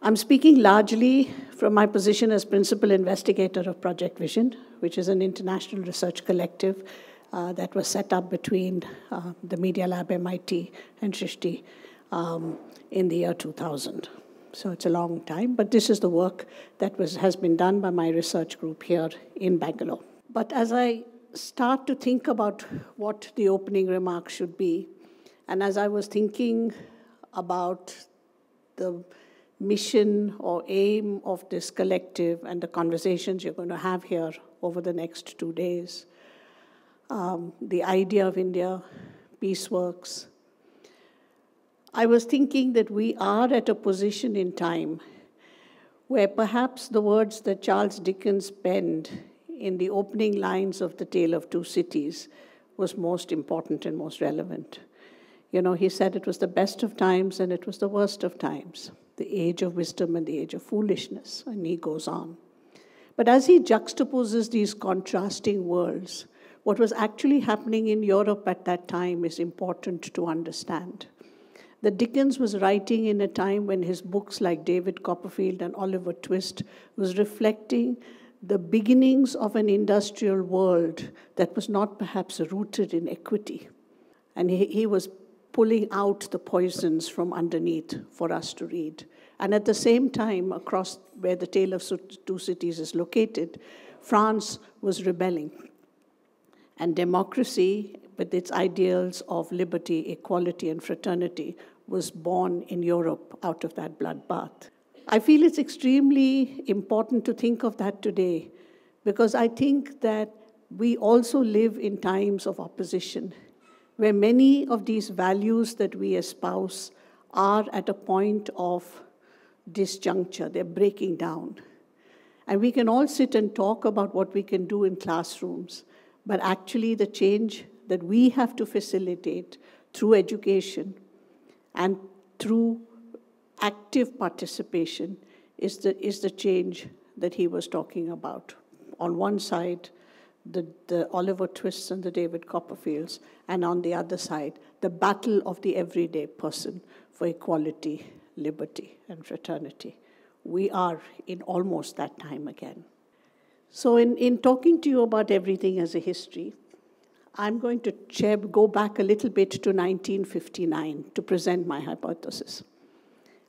I'm speaking largely from my position as Principal Investigator of Project Vision, which is an international research collective that was set up between the Media Lab MIT and Srishti in the year 2000. So it's a long time, but this is the work that has been done by my research group here in Bangalore. But as I start to think about what the opening remarks should be, and as I was thinking about the mission or aim of this collective and the conversations you're going to have here over the next 2 days, the idea of India, peace works, I was thinking that we are at a position in time where perhaps the words that Charles Dickens penned in the opening lines of The Tale of Two Cities was most important and most relevant. You know, he said it was the best of times and it was the worst of times, the age of wisdom and the age of foolishness, and he goes on. But as he juxtaposes these contrasting worlds, what was actually happening in Europe at that time is important to understand. That Dickens was writing in a time when his books like David Copperfield and Oliver Twist was reflecting the beginnings of an industrial world that was not perhaps rooted in equity. And he was pulling out the poisons from underneath for us to read. And at the same time, across where The Tale of Two Cities is located, France was rebelling. And democracy, with its ideals of liberty, equality, and fraternity, was born in Europe out of that bloodbath. I feel it's extremely important to think of that today, because I think that we also live in times of opposition, where many of these values that we espouse are at a point of disjuncture. They're breaking down. And we can all sit and talk about what we can do in classrooms, but actually the change that we have to facilitate through education and through active participation is the change that he was talking about. On one side, the Oliver Twists and the David Copperfields, and on the other side, the battle of the everyday person for equality, liberty, and fraternity. We are in almost that time again. So in talking to you about everything as a history, I'm going to go back a little bit to 1959 to present my hypothesis.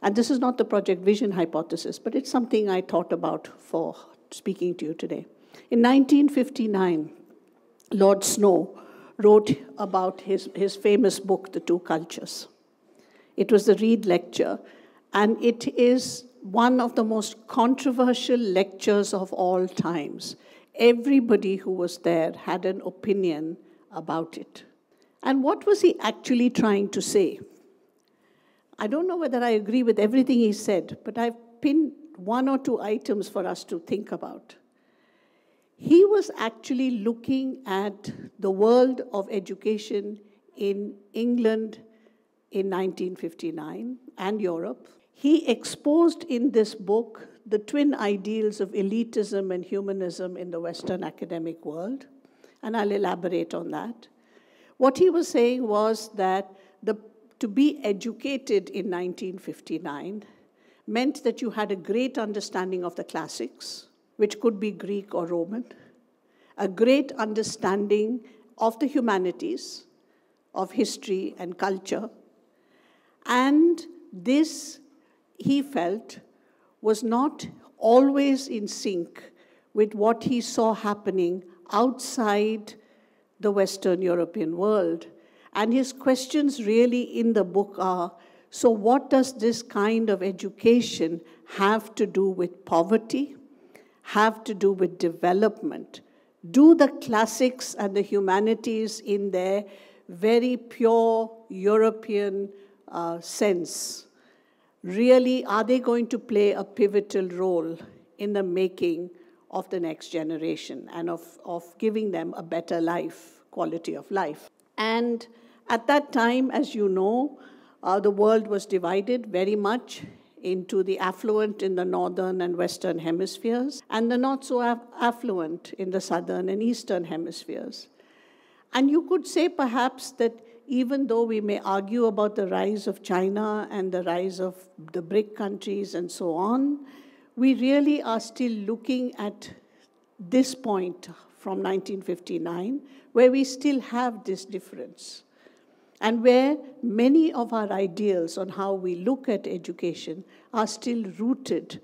And this is not the Project Vision hypothesis, but it's something I thought about for speaking to you today. In 1959, Lord Snow wrote about his famous book, The Two Cultures. It was the Reed Lecture, and it is one of the most controversial lectures of all times. Everybody who was there had an opinion about it. And what was he actually trying to say? I don't know whether I agree with everything he said, but I've pinned one or two items for us to think about. He was actually looking at the world of education in England in 1959 and Europe. He exposed in this book the twin ideals of elitism and humanism in the Western academic world, and I'll elaborate on that. What he was saying was that to be educated in 1959 meant that you had a great understanding of the classics, which could be Greek or Roman, a great understanding of the humanities, of history and culture, and this, he felt, was not always in sync with what he saw happening outside the Western European world. And his questions really in the book are, so what does this kind of education have to do with poverty, have to do with development? Do the classics and the humanities in their very pure European sense, really, are they going to play a pivotal role in the making of the next generation and of giving them a better life, quality of life? And at that time, as you know, the world was divided very much into the affluent in the northern and western hemispheres and the not so affluent in the southern and eastern hemispheres. And you could say perhaps that even though we may argue about the rise of China and the rise of the BRIC countries and so on, we really are still looking at this point from 1959, where we still have this difference, and where many of our ideals on how we look at education are still rooted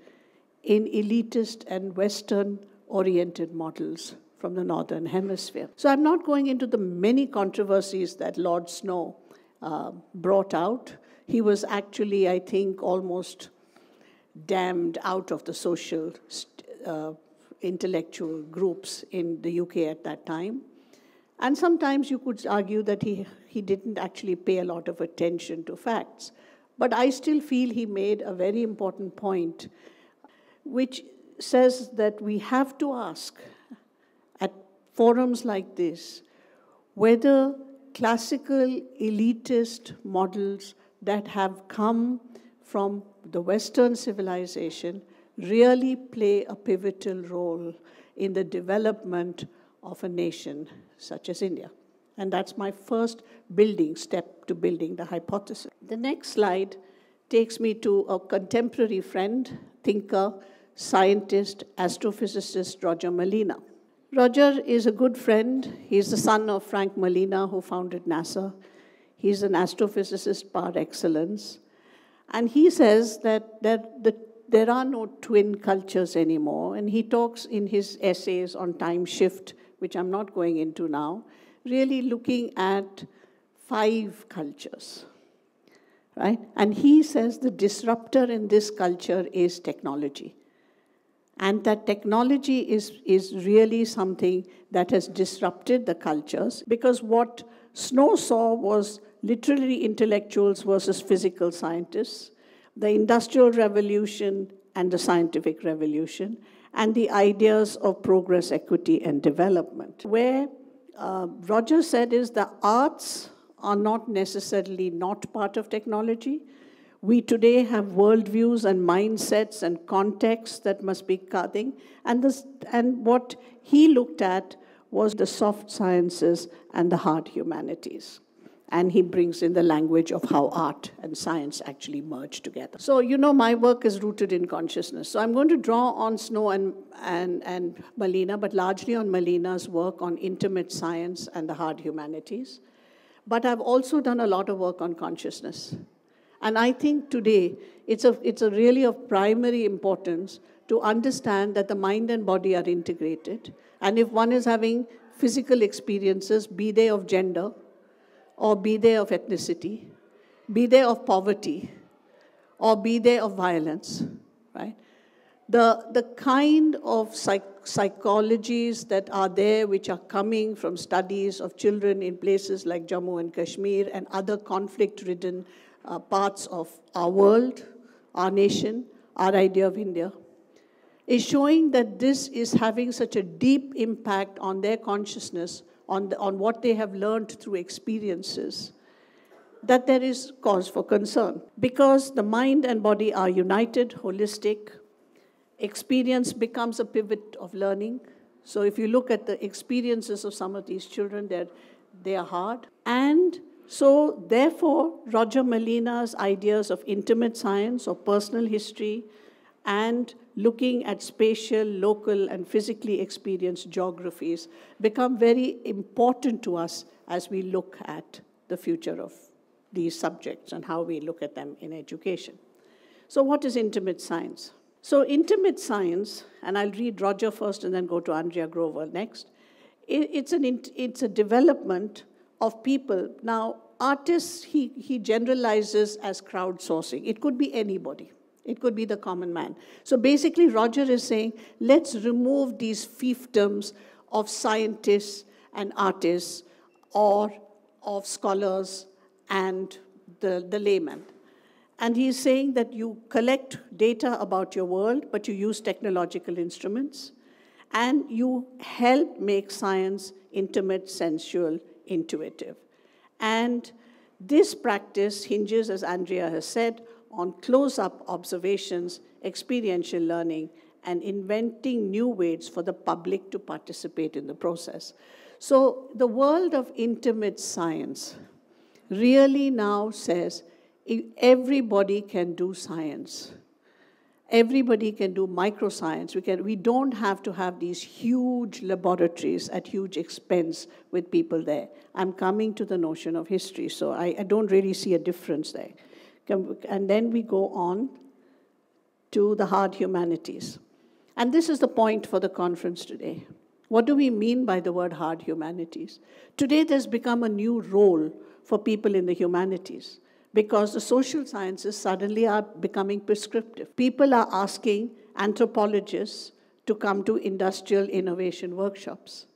in elitist and Western-oriented models from the Northern Hemisphere. So I'm not going into the many controversies that Lord Snow brought out. He was actually, I think, almost damned out of the social intellectual groups in the UK at that time. And sometimes you could argue that he didn't actually pay a lot of attention to facts. But I still feel he made a very important point, which says that we have to ask at forums like this whether classical elitist models that have come from the Western civilization really play a pivotal role in the development of a nation such as India. And that's my first step to building the hypothesis. The next slide takes me to a contemporary friend, thinker, scientist, astrophysicist, Roger Molina. Roger is a good friend. He's the son of Frank Molina, who founded NASA. He's an astrophysicist par excellence. And he says that there are no twin cultures anymore. And he talks in his essays on time shift, which I'm not going into now, really looking at 5 cultures, right? And he says the disruptor in this culture is technology. And that technology is really something that has disrupted the cultures, because what Snow saw was literary intellectuals versus physical scientists, the Industrial Revolution and the Scientific Revolution, and the ideas of progress, equity, and development. Where Roger said is the arts are not necessarily not part of technology. We today have worldviews and mindsets and contexts that must be cutting. And what he looked at was the soft sciences and the hard humanities. And he brings in the language of how art and science actually merge together. So, my work is rooted in consciousness. So I'm going to draw on Snow and Molina, but largely on Molina's work on intimate science and the hard humanities. But I've also done a lot of work on consciousness. And I think today it's a really of primary importance to understand that the mind and body are integrated. And if one is having physical experiences, be they of gender, or be they of ethnicity, be they of poverty, or be they of violence, right? The kind of psychologies that are there, which are coming from studies of children in places like Jammu and Kashmir and other conflict-ridden parts of our world, our nation, our idea of India, is showing that this is having such a deep impact on their consciousness, on what they have learned through experiences, that there is cause for concern. Because the mind and body are united, holistic, experience becomes a pivot of learning. So if you look at the experiences of some of these children, they are hard. And so therefore, Roger Molina's ideas of intimate science or personal history and looking at spatial, local, and physically experienced geographies become very important to us as we look at the future of these subjects and how we look at them in education. So what is intimate science? So intimate science, and I'll read Roger first and then go to Andrea Grover next, it's a development of people. Now, artists, he generalizes as crowdsourcing. It could be anybody. It could be the common man. So basically, Roger is saying, let's remove these fiefdoms of scientists and artists or of scholars and the layman. And he's saying that you collect data about your world, but you use technological instruments, and you help make science intimate, sensual, intuitive. And this practice hinges, as Andrea has said, on close-up observations, experiential learning, and inventing new ways for the public to participate in the process. So the world of intimate science really now says everybody can do science. Everybody can do microscience. We don't have to have these huge laboratories at huge expense with people there. I'm coming to the notion of history, so I don't really see a difference there. And then we go on to the hard humanities. And this is the point for the conference today. What do we mean by the word hard humanities? Today there's become a new role for people in the humanities, because the social sciences suddenly are becoming prescriptive. People are asking anthropologists to come to industrial innovation workshops.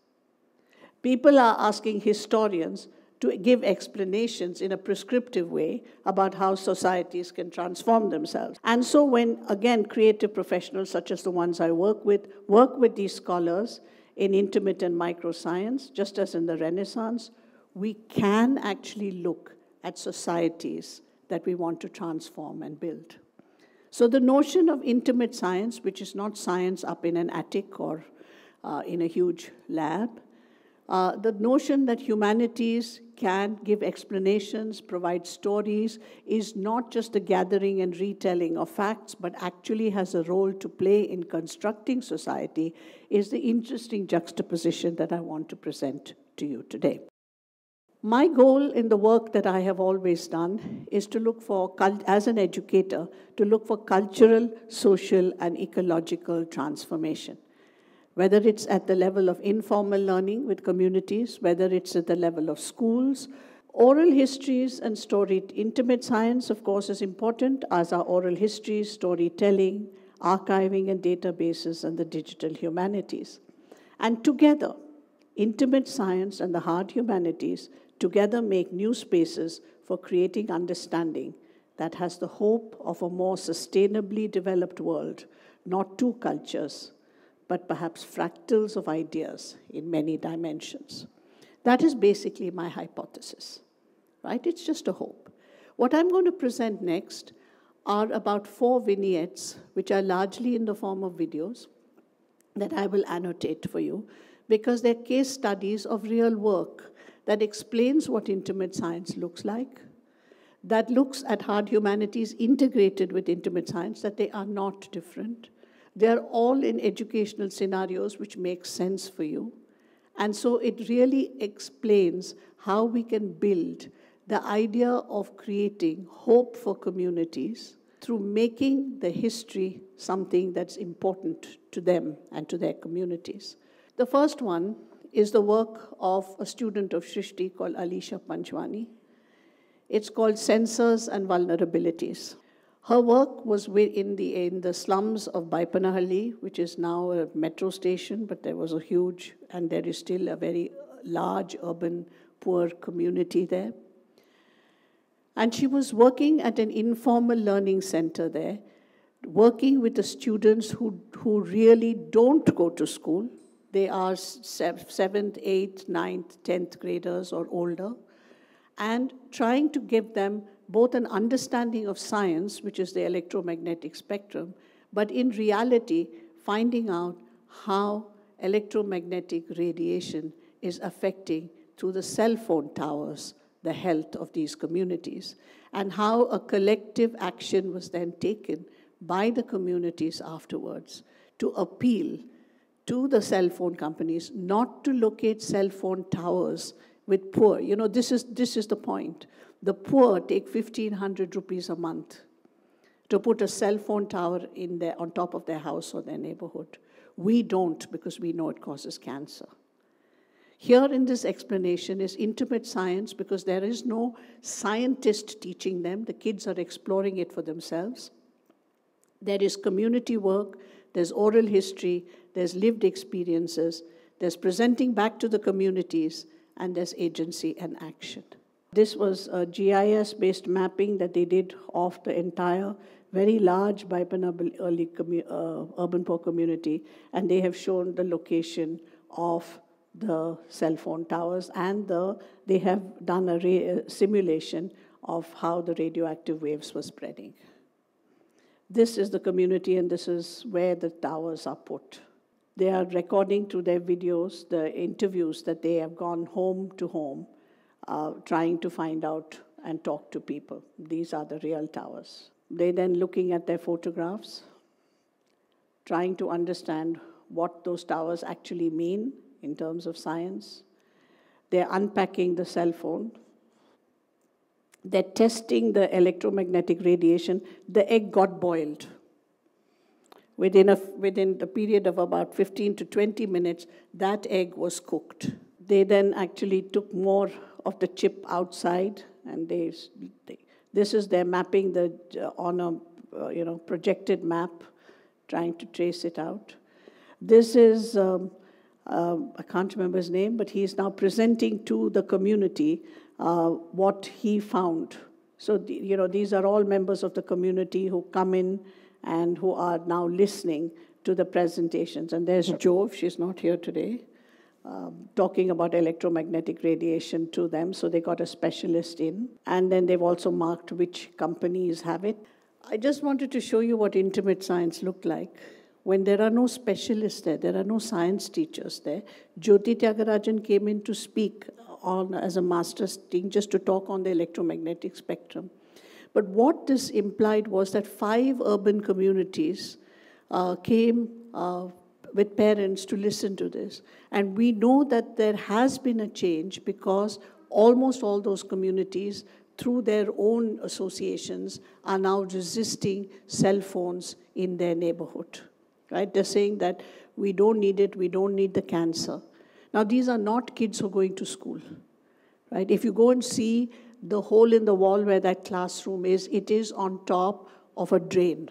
People are asking historians to give explanations in a prescriptive way about how societies can transform themselves. And so when, again, creative professionals such as the ones I work with these scholars in intimate and microscience, just as in the Renaissance, we can actually look at societies that we want to transform and build. So the notion of intimate science, which is not science up in an attic or in a huge lab, the notion that humanities can give explanations, provide stories, is not just the gathering and retelling of facts, but actually has a role to play in constructing society, is the interesting juxtaposition that I want to present to you today. My goal in the work that I have always done is to look for, as an educator, to look for cultural, social, and ecological transformation. Whether it's at the level of informal learning with communities, whether it's at the level of schools, oral histories and intimate science, of course, is important, as are oral histories, storytelling, archiving and databases, and the digital humanities. And together, intimate science and the hard humanities together make new spaces for creating understanding that has the hope of a more sustainably developed world, not two cultures, but perhaps fractals of ideas in many dimensions. That is basically my hypothesis, right? It's just a hope. What I'm going to present next are about 4 vignettes, which are largely in the form of videos that I will annotate for you, because they're case studies of real work that explains what intimate science looks like, that looks at hard humanities integrated with intimate science, that they are not different. They're all in educational scenarios which make sense for you. And so it really explains how we can build the idea of creating hope for communities through making the history something that's important to them and to their communities. The first one is the work of a student of Srishti called Alisha Panchwani. It's called Sensors and Vulnerabilities. Her work was in the slums of Baipanahalli, which is now a metro station, but there was a huge, and there is still a very large urban poor community there. And she was working at an informal learning center there, working with the students who really don't go to school. They are 7th, 8th, 9th, 10th graders or older, and trying to give them both an understanding of science, which is the electromagnetic spectrum, but in reality, finding out how electromagnetic radiation is affecting, through the cell phone towers, the health of these communities, and how a collective action was then taken by the communities afterwards to appeal to the cell phone companies not to locate cell phone towers with poor. You know, this is the point. The poor take 1,500 rupees a month to put a cell phone tower on top of their house or their neighborhood. We don't, because we know it causes cancer. Here in this explanation is intimate science, because there is no scientist teaching them. The kids are exploring it for themselves. There is community work, there's oral history, there's lived experiences, there's presenting back to the communities, and there's agency and action. This was a GIS-based mapping that they did of the entire very large Baipanhalli urban poor community, and they have shown the location of the cell phone towers, and they have done a simulation of how the radioactive waves were spreading. This is the community, and this is where the towers are put. They are recording through their videos the interviews that they have gone home to home trying to find out and talk to people. These are the real towers. They then looking at their photographs, trying to understand what those towers actually mean in terms of science. They're unpacking the cell phone. They're testing the electromagnetic radiation. The egg got boiled. Within the period of about 15 to 20 minutes, that egg was cooked. They then actually took more of the chip outside, and this is their mapping on a projected map, trying to trace it out. This is, I can't remember his name, but he is now presenting to the community what he found. So, these are all members of the community who come in and who are now listening to the presentations. And there's Jo, she's not here today, talking about electromagnetic radiation to them. So they got a specialist in. And then they've also marked which companies have it. I just wanted to show you what intimate science looked like. When there are no specialists there are no science teachers there. Jyoti Tyagarajan came in to speak as a master's team, just to talk on the electromagnetic spectrum. But what this implied was that 5 urban communities came with parents to listen to this. And we know that there has been a change because almost all those communities, through their own associations, are now resisting cell phones in their neighborhood. Right? They're saying that we don't need it, we don't need the cancer. Now, these are not kids who are going to school. Right? If you go and see the hole in the wall where that classroom is, it is on top of a drain.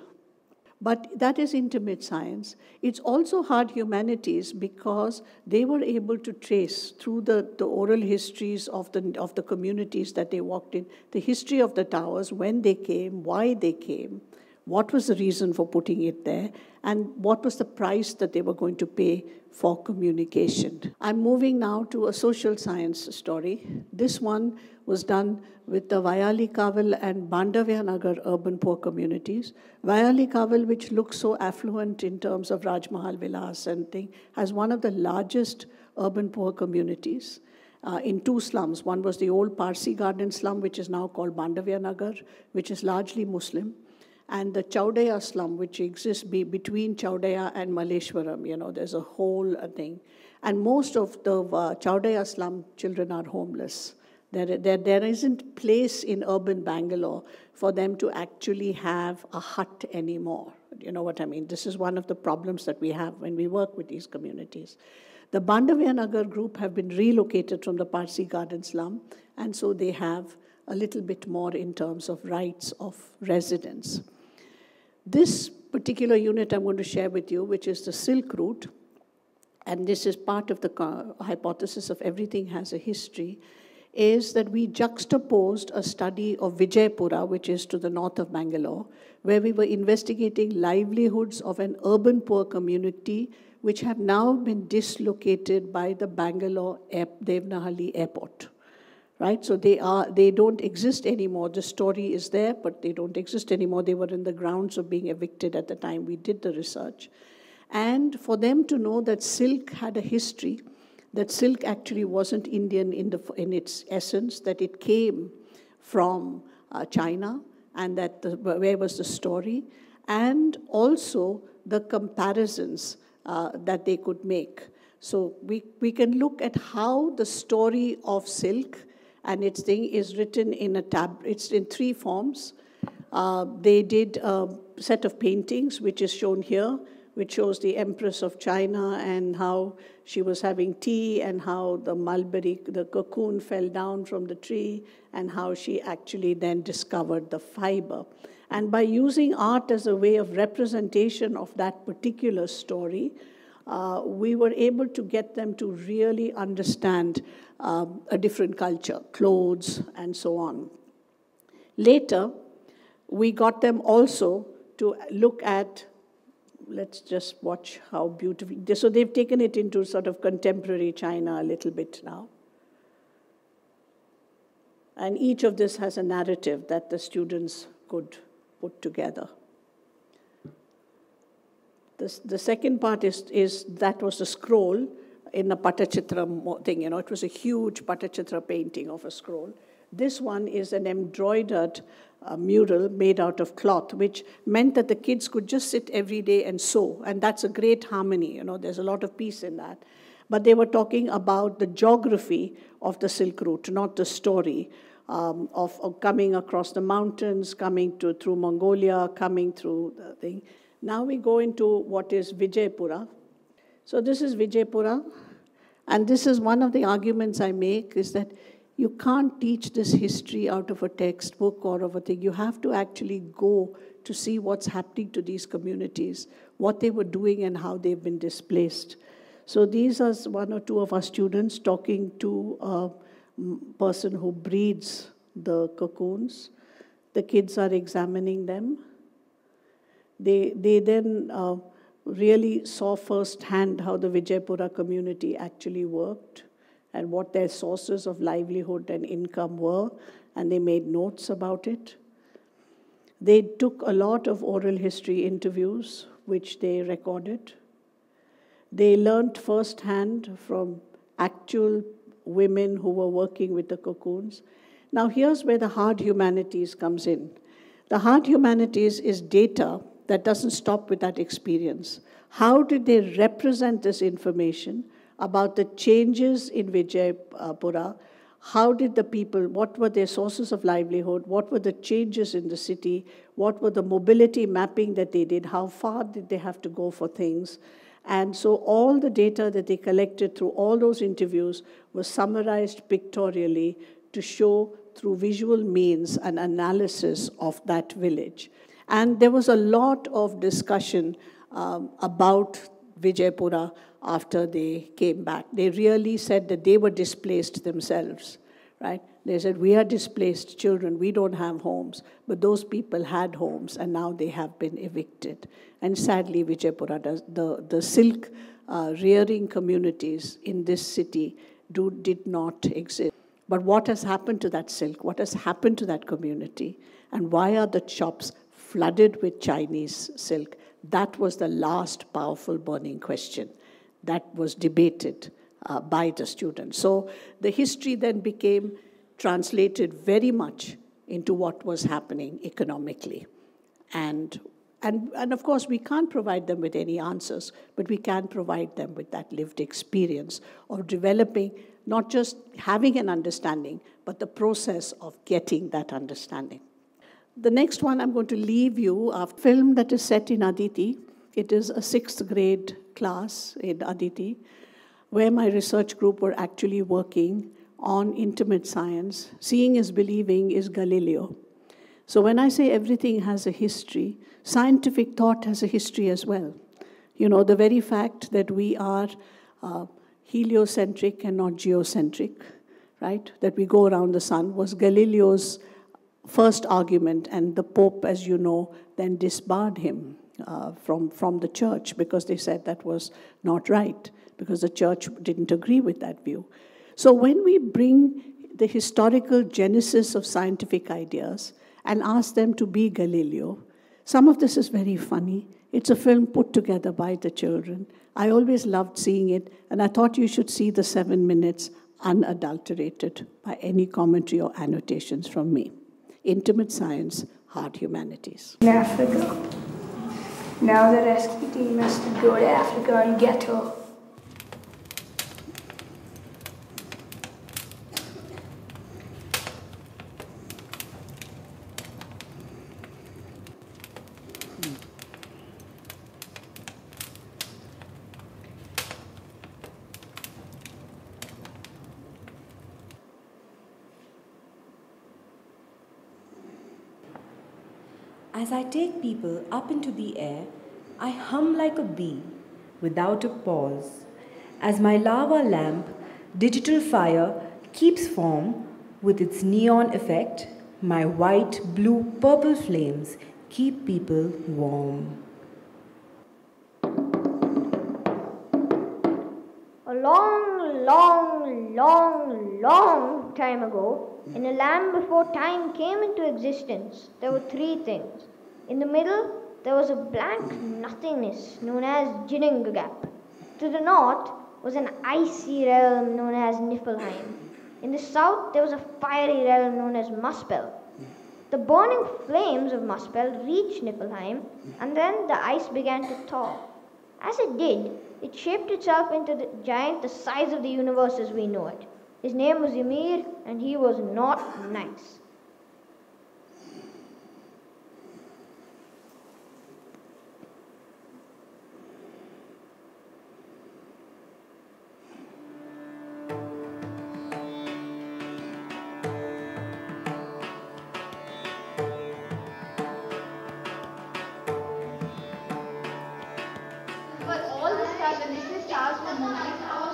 But that is intimate science. It's also hard humanities because they were able to trace through the oral histories of the communities that they walked in, the history of the towers, when they came, why they came, what was the reason for putting it there, and what was the price that they were going to pay for communication. I'm moving now to a social science story. This one was done with the Vayali Kaval and Bandavya Nagar urban poor communities. Vayali Kaval, which looks so affluent in terms of Rajmahal Vilas and thing, has one of the largest urban poor communities in 2 slums. One was the old Parsi Garden slum, which is now called Bandavya Nagar, which is largely Muslim. And the Chaudaya slum, which exists between Chaudaya and Malleshwaram, there's a whole thing. And most of the Chaudaya slum children are homeless. There isn't place in urban Bangalore for them to actually have a hut anymore. You know what I mean? This is one of the problems that we have when we work with these communities. The Bandavya Nagar group have been relocated from the Parsi Garden slum, and so they have a little bit more in terms of rights of residence. This particular unit I'm going to share with you, which is the Silk Route, and this is part of the hypothesis of everything has a history, is that we juxtaposed a study of Vijaypura, which is to the north of Bangalore, where we were investigating livelihoods of an urban poor community which have now been dislocated by the Bangalore Devnahalli airport. Right? So they don't exist anymore. The story is there, but they don't exist anymore. They were in the grounds of being evicted at the time we did the research. And for them to know that silk had a history, that silk actually wasn't Indian in its essence, that it came from China, and that where was the story, and also the comparisons that they could make. So we can look at how the story of silk and its thing is written in it's in 3 forms. They did a set of paintings, which is shown here, which shows the Empress of China and how she was having tea and how the mulberry, the cocoon fell down from the tree and how she actually then discovered the fiber. And by using art as a way of representation of that particular story, we were able to get them to really understand a different culture, clothes, and so on. Later, we got them also to look at, let's just watch how beautiful, so they've taken it into sort of contemporary China a little bit now. And each of this has a narrative that the students could put together. The second part is that was the scroll. in a Patachitra thing, it was a huge Patachitra painting of a scroll. This one is an embroidered mural made out of cloth, which meant that the kids could just sit every day and sew, and that's a great harmony, there's a lot of peace in that. But they were talking about the geography of the Silk Route, not the story of coming across the mountains, coming through Mongolia, coming through the thing. Now we go into what is Vijaypura. So this is Vijaypura, and this is one of the arguments I make, is that you can't teach this history out of a textbook or of a thing. You have to actually go to see what's happening to these communities, what they were doing and how they've been displaced. So these are one or two of our students talking to a person who breeds the cocoons. The kids are examining them. They then really saw firsthand how the Vijaypura community actually worked and what their sources of livelihood and income were, and they made notes about it. They took a lot of oral history interviews, which they recorded. They learned firsthand from actual women who were working with the cocoons. Now here's where the hard humanities comes in. The hard humanities is data that doesn't stop with that experience. How did they represent this information about the changes in Vijaypura? How did the people, what were their sources of livelihood? What were the changes in the city? What were the mobility mapping that they did? How far did they have to go for things? And so all the data that they collected through all those interviews was summarized pictorially to show through visual means an analysis of that village. And there was a lot of discussion about Vijaypura after they came back. They really said that they were displaced themselves, right? They said, we are displaced children, we don't have homes, but those people had homes and now they have been evicted. And sadly, Vijaypura does, the silk rearing communities in this city did not exist. But what has happened to that silk? What has happened to that community? And why are the shops flooded with Chinese silk? That was the last powerful burning question that was debated by the students. So the history then became translated very much into what was happening economically. And of course, we can't provide them with any answers, but we can provide them with that lived experience of developing, not just having an understanding, but the process of getting that understanding. The next one I'm going to leave you a film that is set in Aditi. It is a 6th grade class in Aditi, where my research group were actually working on intimate science. Seeing is believing is Galileo. So when I say everything has a history, scientific thought has a history as well. The very fact that we are heliocentric and not geocentric, right? That we go around the sun was Galileo's first argument, and the Pope, as you know, then disbarred him from the church because they said that was not right, because the church didn't agree with that view. So when we bring the historical genesis of scientific ideas and ask them to be Galileo, some of this is very funny. It's a film put together by the children. I always loved seeing it, and I thought you should see the 7 minutes unadulterated by any commentary or annotations from me. Intimate science, hard humanities. In Africa. Now the rescue team has to go to Africa and get her. As I take people up into the air, I hum like a bee, without a pause. As my lava lamp, digital fire, keeps form with its neon effect, my white, blue, purple flames keep people warm. A long, long, long, long time ago, in a land before time came into existence, there were 3 things. In the middle, there was a blank nothingness known as Jinningagap. To the north, was an icy realm known as Niflheim. In the south, there was a fiery realm known as Muspel. The burning flames of Muspel reached Niflheim, and then the ice began to thaw. As it did, it shaped itself into the giant the size of the universe as we know it. His name was Ymir, and he was not nice.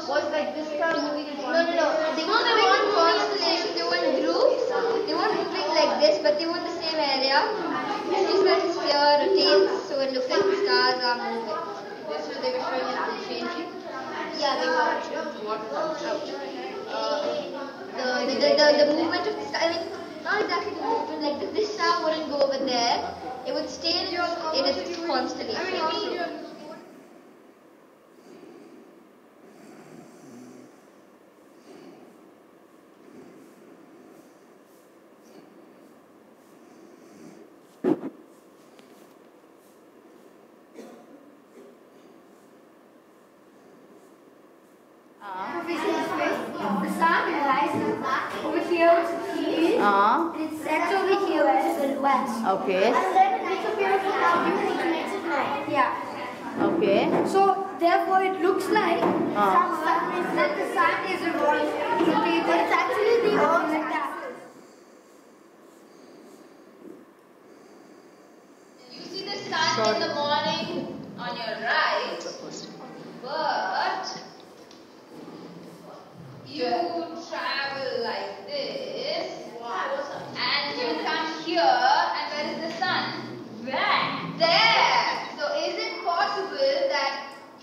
Was like this star moving in one place. They weren't constellations, they were in groups. They weren't moving like this, but they were in the same area. This was like a sphere rotates, so it looks like the stars are moving. This was they were showing it unchanging. Yeah, they were changing. The movement of the star, I mean, not exactly the movement, like this star wouldn't go over there. It would stay in its constellation. The sun rises over here, which is east, and it sets over here, which is the west. Okay. And then it disappears without you, which makes it night. Yeah. Okay. So therefore, it looks like that the sun is rotating, but it's actually the Earth's axis. You see the sun in the morning on your right, but you travel like this, and you come here, and where is the sun? There. So is it possible that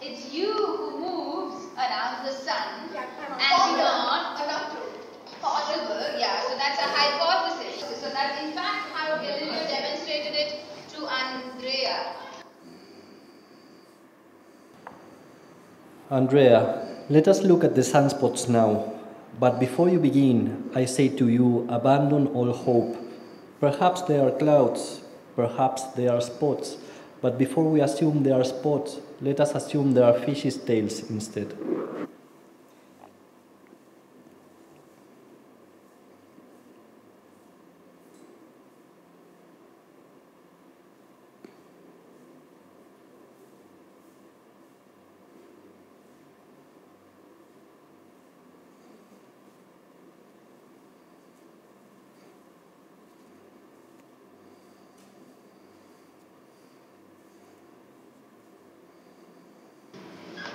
it's you who moves around the sun and not possible? Yeah. So that's a hypothesis. So that in fact how Galileo demonstrated it to Andrea. Andrea, let us look at the sunspots now. But before you begin, I say to you, abandon all hope. Perhaps they are clouds, perhaps they are spots, but before we assume they are spots, let us assume they are fishes' tails instead.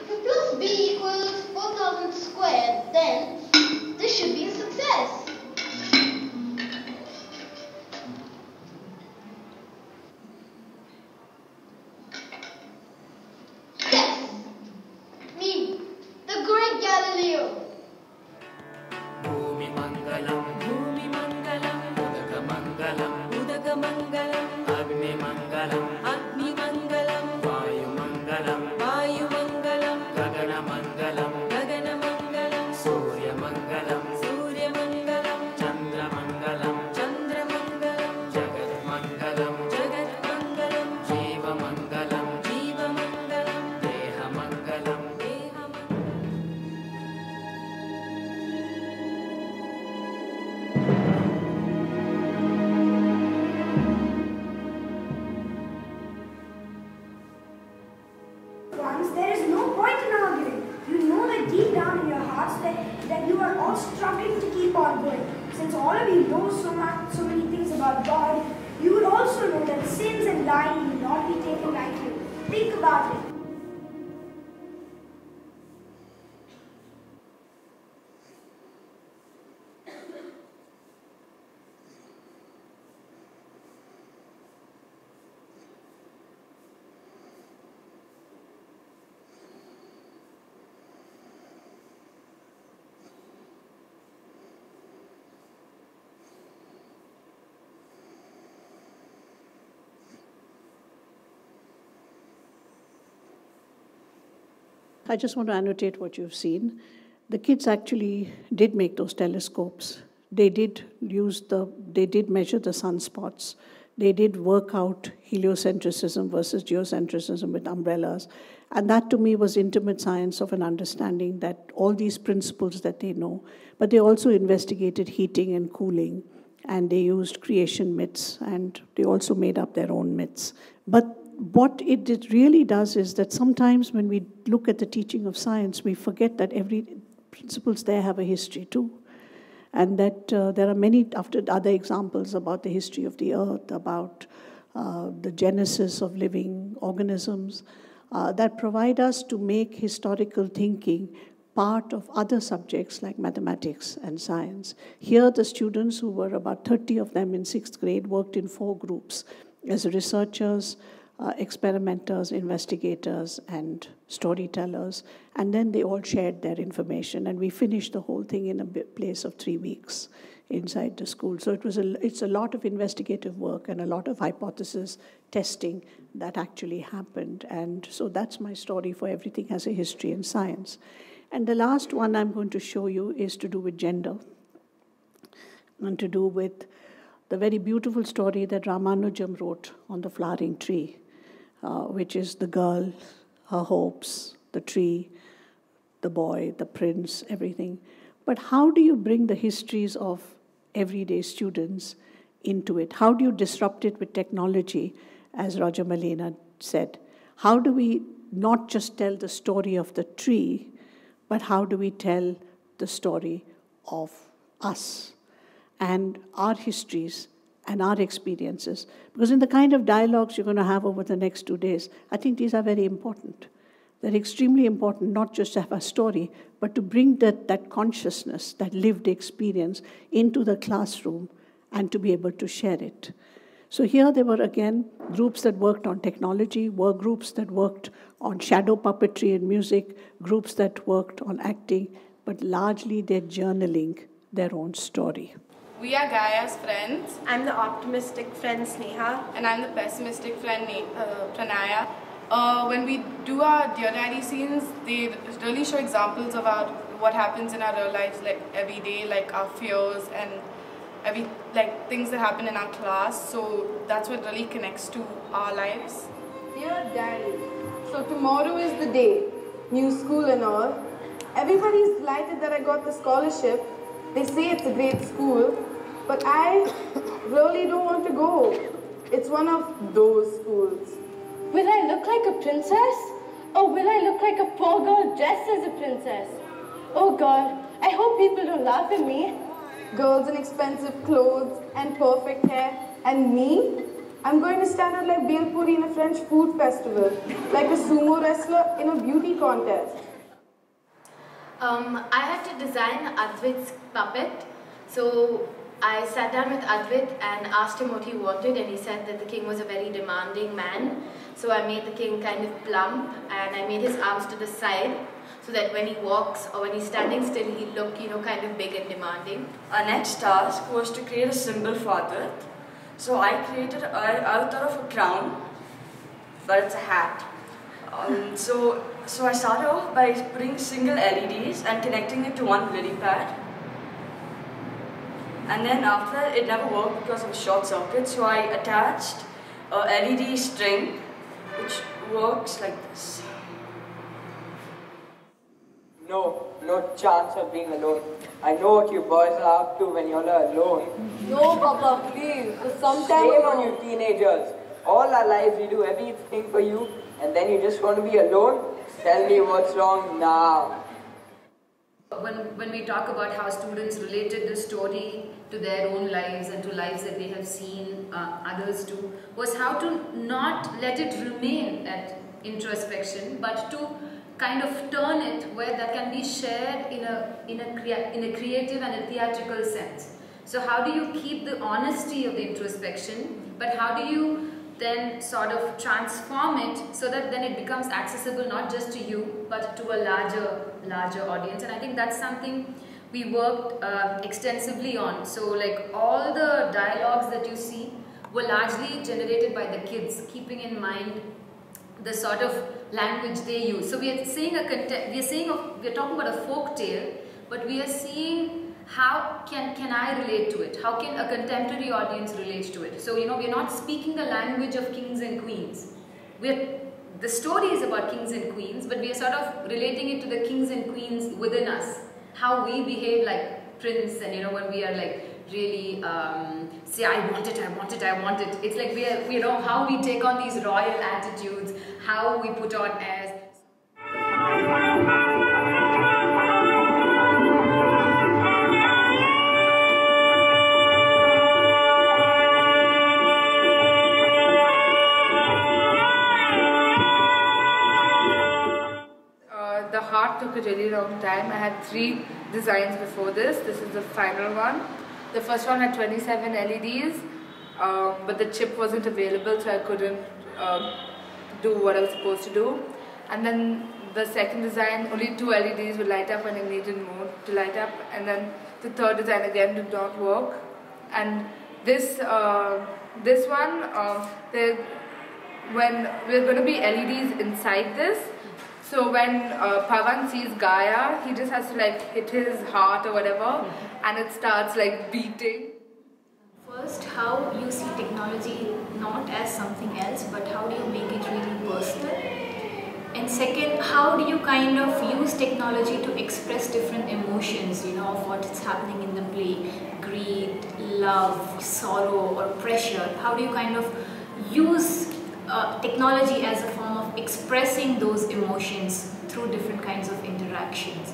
If plus b equals 4,000 squared, then this should be a success. Yes, me, the great Galileo. Bhumi Mangalam, Udaka Mangalam, Agni Mangalam, Vayu Mangalam, Gagana Mangalam, Surya Mangalam, Chandra Mangalam, Jagat Mangalam, Jiva Mangalam, Deha Mangalam. Once, there is no point in arguing. You know that deep down in your hearts that you are all struggling to keep on going. Since all of you know so many things about God, you would also know that sins and lying will not be taken lightly. Think about it. I just want to annotate what you've seen. The kids actually did make those telescopes. They did measure the sunspots. They did work out heliocentrism versus geocentrism with umbrellas. And that to me was intimate science of an understanding that all these principles that they know, but they also investigated heating and cooling, and they used creation myths, and they also made up their own myths. But what it really does is that sometimes when we look at the teaching of science, we forget that every principles there have a history too. And that there are many other examples about the history of the earth, about the genesis of living organisms, that provide us to make historical thinking part of other subjects like mathematics and science. Here, the students, who were about 30 of them in 6th grade, worked in 4 groups as researchers, experimenters, investigators, and storytellers. And then they all shared their information, and we finished the whole thing in a place of 3 weeks inside the school. So it's a lot of investigative work and a lot of hypothesis testing that actually happened. And so that's my story for Everything Has a History in Science. And the last one I'm going to show you is to do with gender, and to do with the very beautiful story that Ramanujam wrote on the flowering tree, which is the girl, her hopes, the tree, the boy, the prince, everything. But how do you bring the histories of everyday students into it? How do you disrupt it with technology, as Roger Malena said? How do we not just tell the story of the tree, but how do we tell the story of us and our histories and our experiences? Because in the kind of dialogues you're going to have over the next 2 days, I think these are very important. They're extremely important, not just to have a story, but to bring that consciousness, that lived experience into the classroom and to be able to share it. So here there were, again, groups that worked on technology, work groups that worked on shadow puppetry and music, groups that worked on acting, but largely they're journaling their own story. We are Gaya's friends. I'm the optimistic friend Sneha. And I'm the pessimistic friend Pranaya. When we do our Dear Diary scenes, they really show examples about what happens in our real lives, like every day, like our fears and things that happen in our class. So that's what really connects to our lives. Dear Diary. So tomorrow is the day, new school and all. Everybody's delighted that I got the scholarship. They say it's a great school, but I really don't want to go. It's one of those schools. Will I look like a princess? Or will I look like a poor girl dressed as a princess? Oh God, I hope people don't laugh at me. Girls in expensive clothes and perfect hair. And me? I'm going to stand out like Bhel Puri in a French food festival, like a sumo wrestler in a beauty contest. I had to design Advit's puppet. So I sat down with Advit and asked him what he wanted, and he said that the king was a very demanding man. So I made the king kind of plump, and I made his arms to the side so that when he walks or when he's standing still, he look, kind of big and demanding. Our next task was to create a symbol for Advit. So I created out of a crown, but it's a hat. So I started off by putting single LEDs and connecting it to one lily pad. And then after that, it never worked because of a short circuit. So I attached a LED string, which works like this. No chance of being alone. I know what you boys are up to when you're alone. No, Papa, please. Sometimes. Shame on you teenagers. All our lives we do everything for you, and then you just want to be alone? Tell me what's wrong now. When we talk about how students related the story to their own lives and to lives that they have seen others do, was how to not let it remain at introspection, but to kind of turn it where that can be shared in a creative and a theatrical sense. So how do you keep the honesty of the introspection, but how do you then sort of transform it so that then it becomes accessible not just to you, but to a larger audience? And I think that's something we worked extensively on. So like all the dialogues that you see were largely generated by the kids, keeping in mind the sort of language they use. So we are saying we are talking about a folk tale, but we are seeing how can I relate to it? How can a contemporary audience relate to it? So we are not speaking the language of kings and queens. The story is about kings and queens, but we are sort of relating it to the kings and queens within us. How we behave like prince, and when we are like really say I want it, I want it, I want it. It's like we are how we take on these royal attitudes, how we put on airs. The heart took a really long time. I had 3 designs before this. This is the final one. The first one had 27 LEDs, but the chip wasn't available, so I couldn't do what I was supposed to do. And then the second design, only 2 LEDs would light up and I needed more to light up. And then the third design again did not work. And this one, when we're going to be LEDs inside this, so when Pavan sees Gaia, he just has to like hit his heart or whatever, and it starts like beating. First, how you see technology not as something else, but how do you make it really personal? And second, how do you kind of use technology to express different emotions, of what's happening in the play, greed, love, sorrow, or pressure? How do you kind of use technology as a form of expressing those emotions through different kinds of interactions?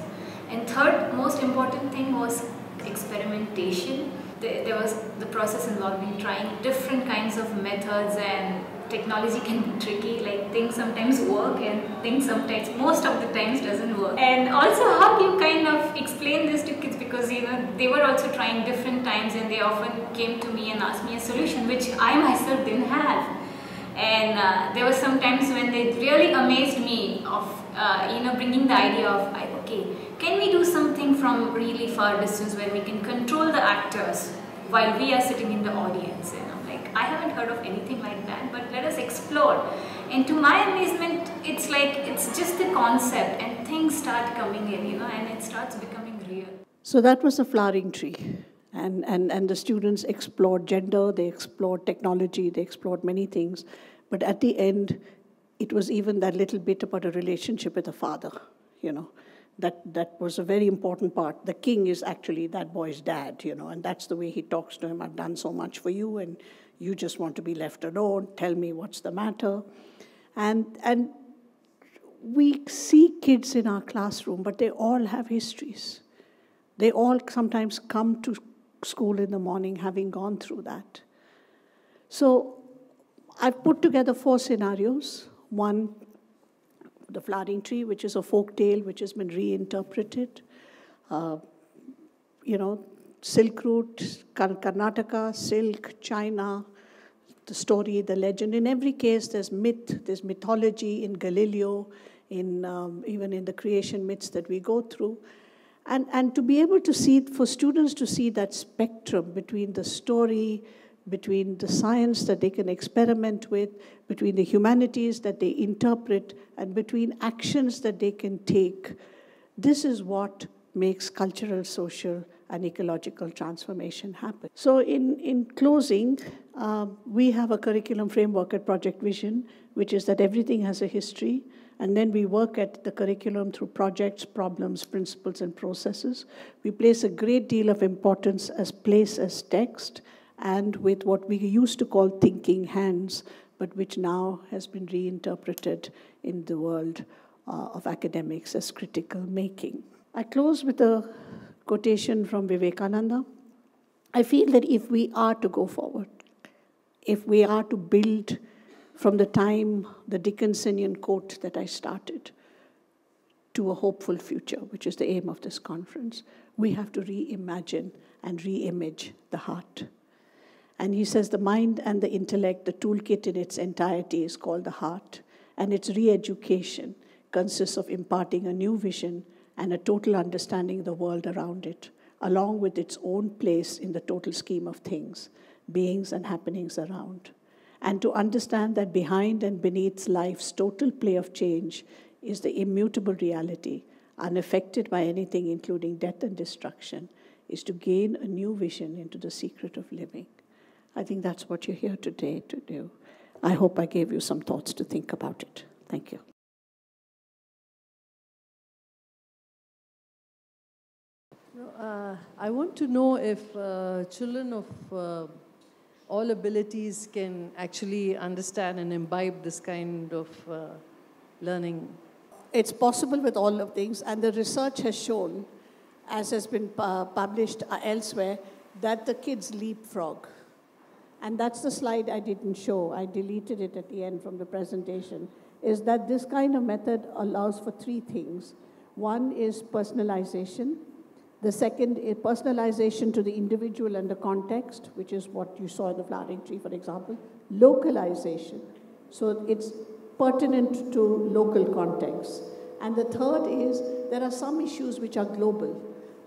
And third, most important thing was experimentation. There was the process involving trying different kinds of methods, and technology can be tricky, like things sometimes work and things sometimes, most of the times, doesn't work. And also how do you kind of explain this to kids, because they were also trying different times and they often came to me and asked me a solution which I myself didn't have. And there were some times when they really amazed me of bringing the idea of, okay, can we do something from really far distance where we can control the actors while we are sitting in the audience? And I'm like, I haven't heard of anything like that, but let us explore. And to my amazement, it's like, it's just the concept and things start coming in, and it starts becoming real. So that was the flowering tree. And the students explored gender, they explored technology, they explored many things. But at the end, it was even that little bit about a relationship with a father, That was a very important part. The king is actually that boy's dad, and that's the way he talks to him. I've done so much for you, and you just want to be left alone. Tell me what's the matter. And we see kids in our classroom, but they all have histories. They all sometimes come to school in the morning having gone through that. So I've put together 4 scenarios. One, the flowering tree, which is a folk tale which has been reinterpreted. Silk route, Karnataka, silk, China, the story, the legend. In every case, there's myth, there's mythology in Galileo, even in the creation myths that we go through. And to be able to see, for students to see that spectrum between the story, between the science that they can experiment with, between the humanities that they interpret, and between actions that they can take, this is what makes cultural, social, and ecological transformation happen. So in closing, we have a curriculum framework at Project Vision, which is that everything has a history, and then we work at the curriculum through projects, problems, principles, and processes. We place a great deal of importance as place as text, and with what we used to call thinking hands, but which now has been reinterpreted in the world of academics as critical making. I close with a quotation from Vivekananda. I feel that if we are to go forward, if we are to build from the time, the Dickinsonian quote that I started, to a hopeful future, which is the aim of this conference, we have to reimagine and reimage the heart. And he says the mind and the intellect, the toolkit in its entirety is called the heart, and its re-education consists of imparting a new vision and a total understanding of the world around it, along with its own place in the total scheme of things, beings and happenings around. and to understand that behind and beneath life's total play of change is the immutable reality, unaffected by anything including death and destruction, is to gain a new vision into the secret of living. I think that's what you're here today to do. I hope I gave you some thoughts to think about it. Thank you. I want to know if children of all abilities can actually understand and imbibe this kind of learning. It's possible with all of things, and the research has shown, as has been published elsewhere, that the kids leapfrog. And that's the slide I didn't show. I deleted it at the end from the presentation, is that this kind of method allows for three things. One is personalization. The second is personalization to the individual and the context, which is what you saw in the flowering tree, for example. Localization. So it's pertinent to local context. And the third is there are some issues which are global.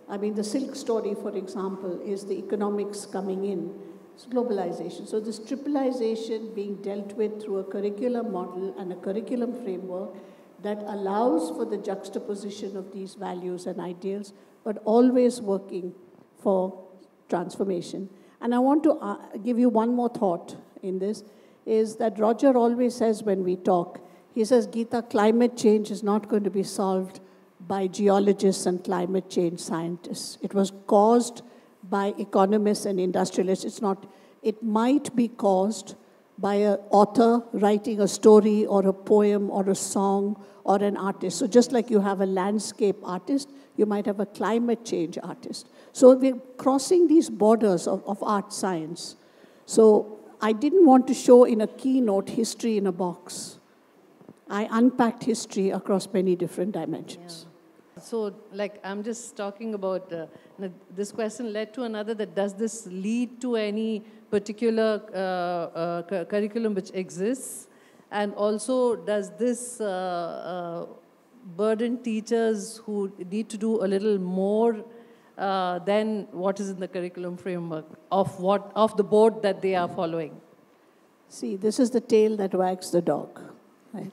I mean, the silk story, for example, is the economics coming in. It's globalization. So this tripleization being dealt with through a curriculum model and a curriculum framework that allows for the juxtaposition of these values and ideals, but always working for transformation. And I want to give you one more thought in this, is that Roger always says when we talk, he says, Geetha, climate change is not going to be solved by geologists and climate change scientists. It was caused by economists and industrialists. It's not, it might be caused by an author writing a story or a poem or a song or an artist. So just like you have a landscape artist, you might have a climate change artist. So we're crossing these borders of art science. So I didn't want to show in a keynote history in a box. I unpacked history across many different dimensions. Yeah. So, like, I'm just talking about, this question led to another, that does this lead to any particular curriculum which exists? And also, does this burden teachers who need to do a little more than what is in the curriculum framework of the board that they are following? See, this is the tail that wags the dog. Right?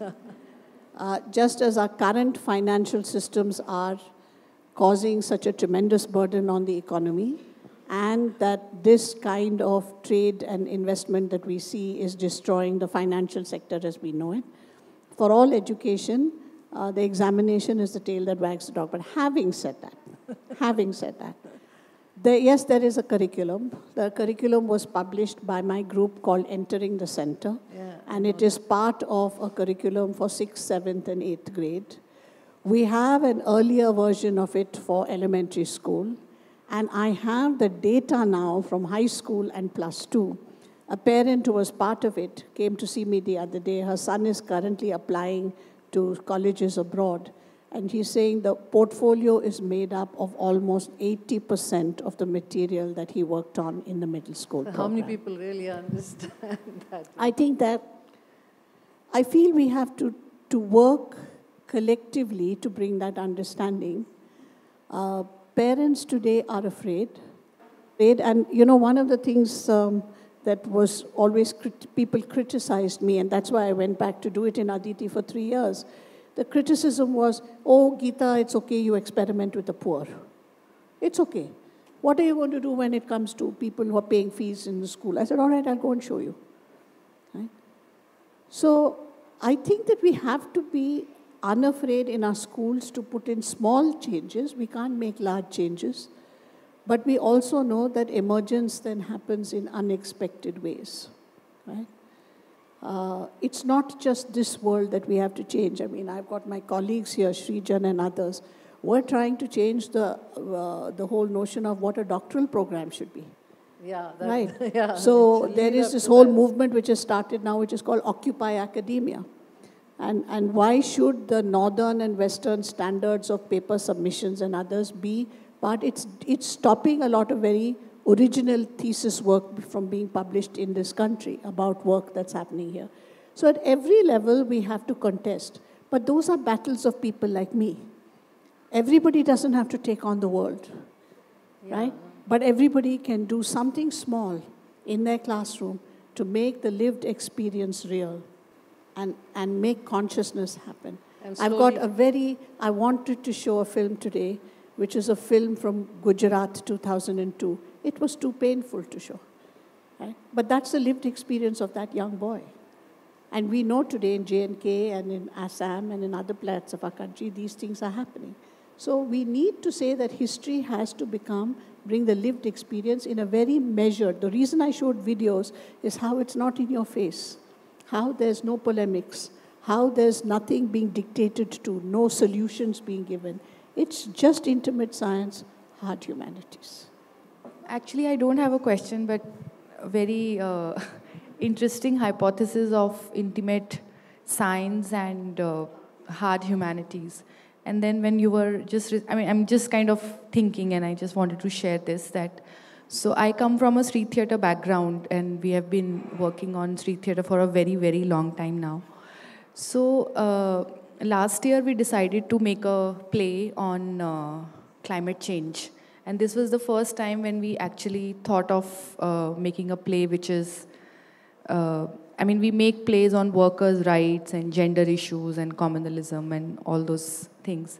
Just as our current financial systems are causing such a tremendous burden on the economy, and that this kind of trade and investment that we see is destroying the financial sector as we know it. For all education, the examination is the tail that wags the dog. But having said that, yes, there is a curriculum. The curriculum was published by my group called Entering the Center. Yeah, and it is part of a curriculum for 6th, 7th, and 8th grade. We have an earlier version of it for elementary school. And I have the data now from high school and +2. A parent who was part of it came to see me the other day. Her son is currently applying to colleges abroad. And he's saying the portfolio is made up of almost 80% of the material that he worked on in the middle school program. How many people really understand that? I think that, I feel we have to work collectively to bring that understanding. Parents today are afraid. And, you know, one of the things that was always, people criticized me, and that's why I went back to do it in Aditi for 3 years. The criticism was, oh, Geetha, it's okay, you experiment with the poor. It's okay. What are you going to do when it comes to people who are paying fees in the school? I said, all right, I'll go and show you. Right? So I think that we have to be unafraid in our schools to put in small changes. We can't make large changes. But we also know that emergence then happens in unexpected ways. Right? It's not just this world that we have to change. I mean, I've got my colleagues here, Srijan and others. We're trying to change the whole notion of what a doctoral program should be. Yeah, right. Yeah, so there is this whole movement which has started now, which is called Occupy Academia. And why should the northern and western standards of paper submissions and others be? But it's stopping a lot of very original thesis work from being published in this country about work that's happening here. So at every level, we have to contest. But those are battles of people like me. Everybody doesn't have to take on the world, right? But everybody can do something small in their classroom to make the lived experience real and make consciousness happen. I wanted to show a film today, which is a film from Gujarat 2002. It was too painful to show. Right? But that's the lived experience of that young boy. And we know today in J&K and in Assam and in other parts of our country, these things are happening. So we need to say that history has to bring the lived experience in a very measured. The reason I showed videos is how it's not in your face, how there's no polemics, how there's nothing being dictated to, no solutions being given. It's just intimate science, hard humanities. Actually, I don't have a question, but a very interesting hypothesis of intimate science and hard humanities. And then when you were I'm just kind of thinking, and I just wanted to share this, so I come from a street theatre background, and we have been working on street theatre for a very, very long time now. So last year we decided to make a play on climate change. And this was the first time when we actually thought of making a play which is, we make plays on workers' rights and gender issues and communalism and all those things.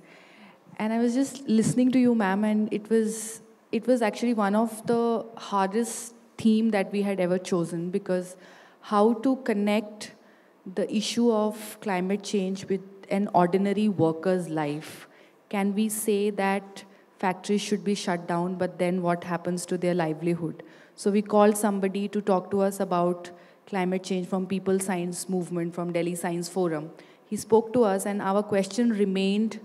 And I was just listening to you, ma'am, and it was actually one of the hardest theme that we had ever chosen, because how to connect the issue of climate change with an ordinary worker's life. Can we say that factories should be shut down, but then what happens to their livelihood? So we called somebody to talk to us about climate change from People Science Movement, from Delhi Science Forum. He spoke to us, and our question remained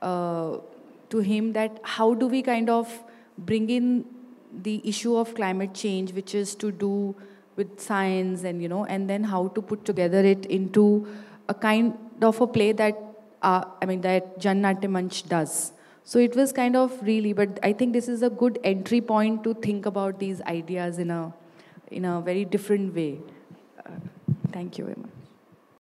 to him that how do we kind of bring in the issue of climate change, which is to do with science and then how to put together it into a kind of a play that that Jannaट्य Manch does. So it was kind of really, but I think this is a good entry point to think about these ideas in a very different way. Thank you very much.